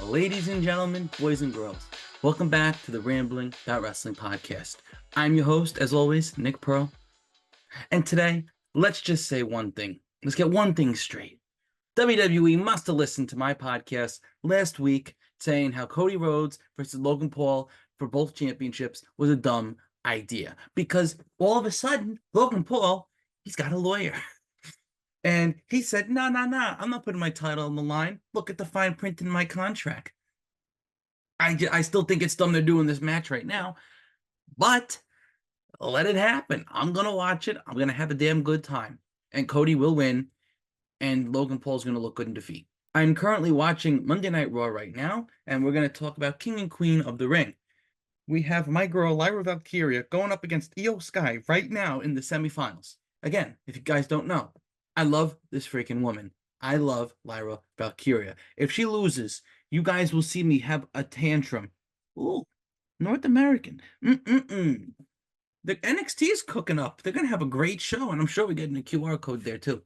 Ladies and gentlemen, boys and girls, welcome back to the Rambling About Wrestling podcast. I'm your host, as always, Nick Pearl. And today, let's just say one thing. Let's get one thing straight. WWE must have listened to my podcast last week saying how Cody Rhodes versus Logan Paul for both championships was a dumb idea. Because all of a sudden, Logan Paul, he's got a lawyer. And he said, no, I'm not putting my title on the line. Look at the fine print in my contract. I still think it's dumb they're doing this match right now, but let it happen. I'm going to watch it. I'm going to have a damn good time. And Cody will win, and Logan Paul's going to look good in defeat. I'm currently watching Monday Night Raw right now, and we're going to talk about King and Queen of the Ring. We have my girl, Lyra Valkyria, going up against Io Sky right now in the semifinals. Again, if you guys don't know, I love this freaking woman. I love Lyra Valkyria. If she loses, you guys will see me have a tantrum. Ooh, North American. The NXT is cooking up. They're going to have a great show, and I'm sure we're getting a QR code there, too.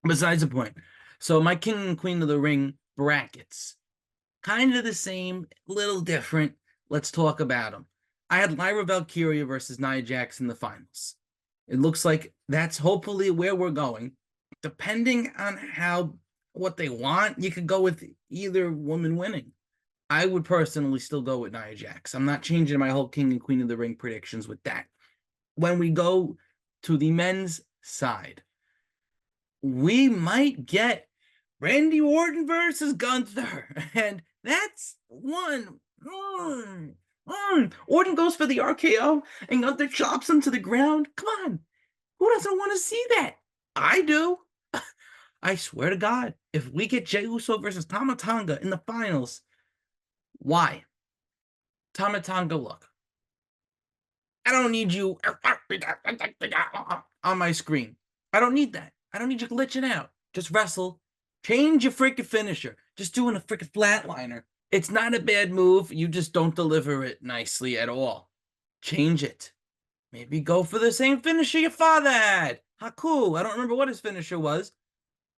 Besides the point. So my King and Queen of the Ring brackets. Kind of the same, little different. Let's talk about them. I had Lyra Valkyria versus Nia Jax in the finals. It looks like that's hopefully where we're going. Depending on what they want, you could go with either woman winning. I would personally still go with Nia Jax. I'm not changing my whole King and Queen of the Ring predictions with that. When we go to the men's side, we might get Randy Orton versus Gunther, and that's one. Orton goes for the RKO, and Gunther chops him to the ground. Come on, who doesn't want to see that? I do. I swear to God, if we get Jey Uso versus Tama Tonga in the finals, why? Tama Tonga, look. I don't need you on my screen. I don't need that. I don't need you glitching out. Just wrestle. Change your freaking finisher. Just doing a freaking flatliner. It's not a bad move. You just don't deliver it nicely at all. Change it. Maybe go for the same finisher your father had. Haku. I don't remember what his finisher was,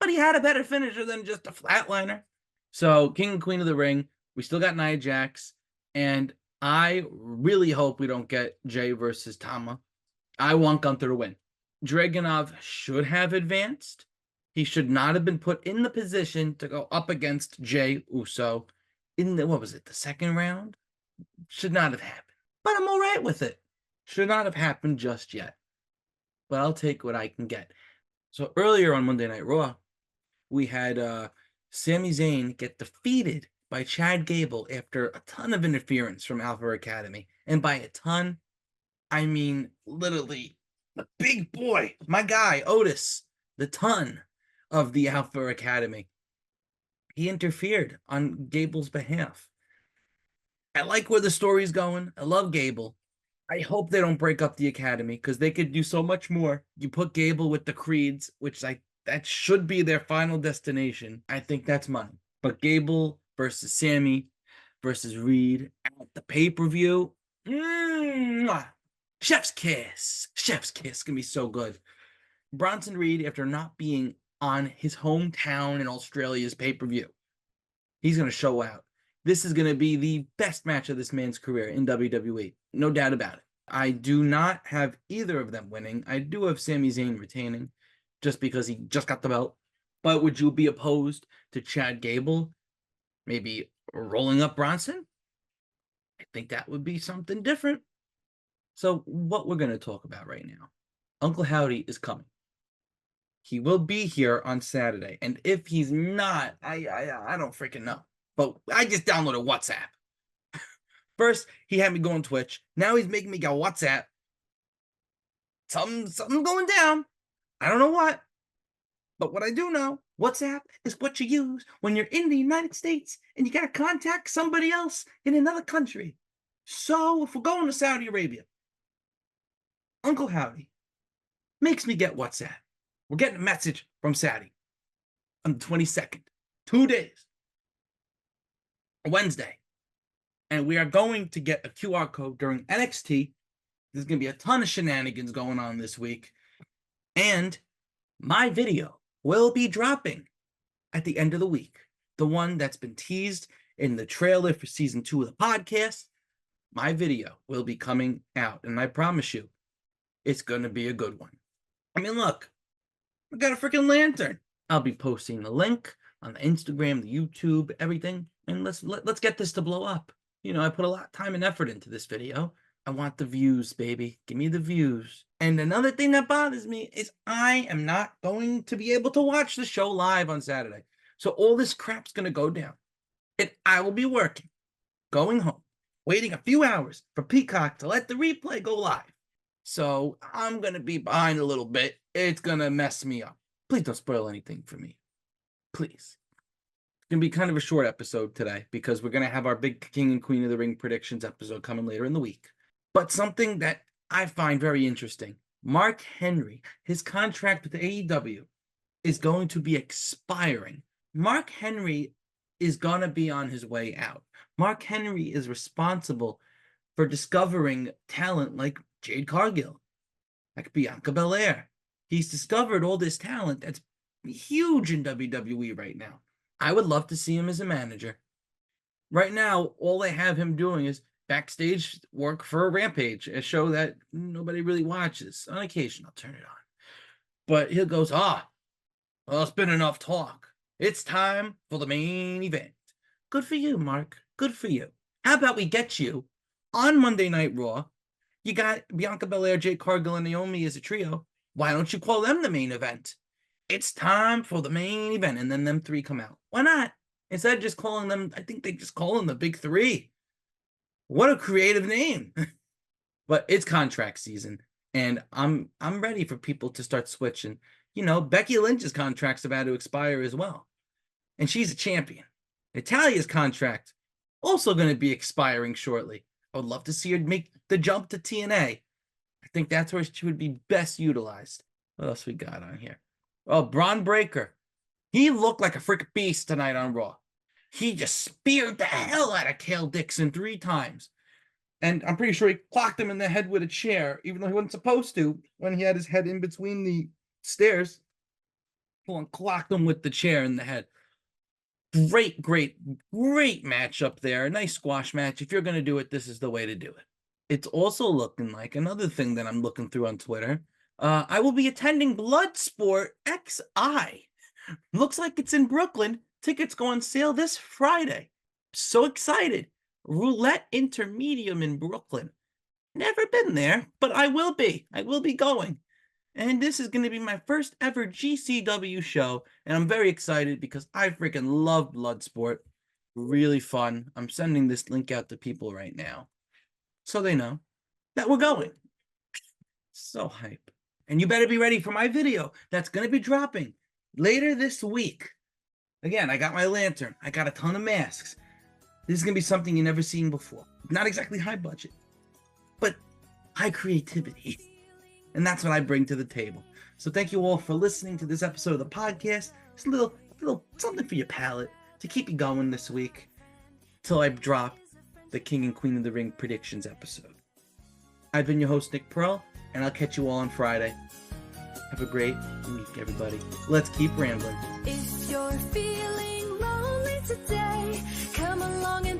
but he had a better finisher than just a flatliner. So, King and Queen of the Ring, we still got Nia Jax, and I really hope we don't get Jey versus Tama. I want Gunther to win. Dragunov should have advanced. He should not have been put in the position to go up against Jey Uso in the second round? Should not have happened. But I'm all right with it. Should not have happened just yet. But I'll take what I can get. So earlier on Monday Night Raw, we had Sami Zayn get defeated by Chad Gable after a ton of interference from Alpha Academy. And by a ton, I mean literally the big boy, my guy, Otis, the ton of the Alpha Academy. He interfered on Gable's behalf. I like where the story's going. I love Gable. I hope they don't break up the Academy because they could do so much more. You put Gable with the Creeds, which that should be their final destination. I think that's money. But Gable versus Sammy versus Reed at the pay-per-view. Chef's kiss. Chef's kiss can be so good. Bronson Reed, after not being on his hometown in Australia's pay-per-view, he's going to show out. This is going to be the best match of this man's career in WWE. No doubt about it. I do not have either of them winning. I do have Sami Zayn retaining just because he just got the belt. But would you be opposed to Chad Gable maybe rolling up Bronson? I think that would be something different. So what we're going to talk about right now, Uncle Howdy is coming. He will be here on Saturday. And if he's not, I don't freaking know. But I just downloaded WhatsApp. First, he had me go on Twitch. Now he's making me go WhatsApp. Something's going down. I don't know what. But what I do know, WhatsApp is what you use when you're in the United States and you got to contact somebody else in another country. So if we're going to Saudi Arabia, Uncle Howdy makes me get WhatsApp. We're getting a message from Saudi on the 22nd. 2 days. Wednesday. And we are going to get a QR code during NXT. There's going to be a ton of shenanigans going on this week. And my video will be dropping at the end of the week. The one that's been teased in the trailer for season 2 of the podcast, my video will be coming out. And I promise you, it's going to be a good one. I mean, look, I got a freaking lantern. I'll be posting the link on the Instagram, the YouTube, everything. And let's get this to blow up. You know, I put a lot of time and effort into this video. I want the views, baby. Give me the views. And another thing that bothers me is I am not going to be able to watch the show live on Saturday. So all this crap's going to go down. And I will be working, going home, waiting a few hours for Peacock to let the replay go live. So I'm going to be behind a little bit. It's going to mess me up. Please don't spoil anything for me. Please. It's going to be kind of a short episode today because we're going to have our big King and Queen of the Ring predictions episode coming later in the week. But something that I find very interesting, Mark Henry, his contract with AEW is going to be expiring. Mark Henry is going to be on his way out. Mark Henry is responsible for discovering talent like Jade Cargill, like Bianca Belair. He's discovered all this talent that's huge in WWE right now. I would love to see him as a manager. Right now, all they have him doing is backstage work for Rampage, a show that nobody really watches. On occasion, I'll turn it on. But he goes, well, it's been enough talk. It's time for the main event. Good for you, Mark. Good for you. How about we get you on Monday Night Raw? You got Bianca Belair, Jade Cargill, and Naomi as a trio. Why don't you call them the main event? It's time for the main event. And then them three come out. Why not? Instead of just calling them, I think they just call them the Big Three. What a creative name. But it's contract season. And I'm ready for people to start switching. You know, Becky Lynch's contract's about to expire as well. And she's a champion. Natalia's contract also going to be expiring shortly. I would love to see her make the jump to TNA. I think that's where she would be best utilized. What else we got on here? Oh, Braun Breaker. He looked like a freaking beast tonight on Raw. He just speared the hell out of Kale Dixon 3 times. And I'm pretty sure he clocked him in the head with a chair, even though he wasn't supposed to, when he had his head in between the stairs. Clocked him with the chair in the head. Great match up there. A nice squash match. If you're going to do it, this is the way to do it. It's also looking like another thing that I'm looking through on Twitter. I will be attending Bloodsport XI. Looks like it's in Brooklyn. Tickets go on sale this Friday. So excited. Roulette Intermedium in Brooklyn. Never been there, but I will be. I will be going. And this is going to be my first ever GCW show. And I'm very excited because I freaking love Bloodsport. Really fun. I'm sending this link out to people right now, so they know that we're going. So hype. And you better be ready for my video that's going to be dropping later this week. Again, I got my lantern. I got a ton of masks. This is going to be something you've never seen before. Not exactly high budget, but high creativity. And that's what I bring to the table. So thank you all for listening to this episode of the podcast. It's a little something for your palate to keep you going this week till I drop the King and Queen of the Ring predictions episode. I've been your host, Nick Pearl, and I'll catch you all on Friday. Have a great week, everybody. Let's keep rambling. If you're feeling lonely today, come along and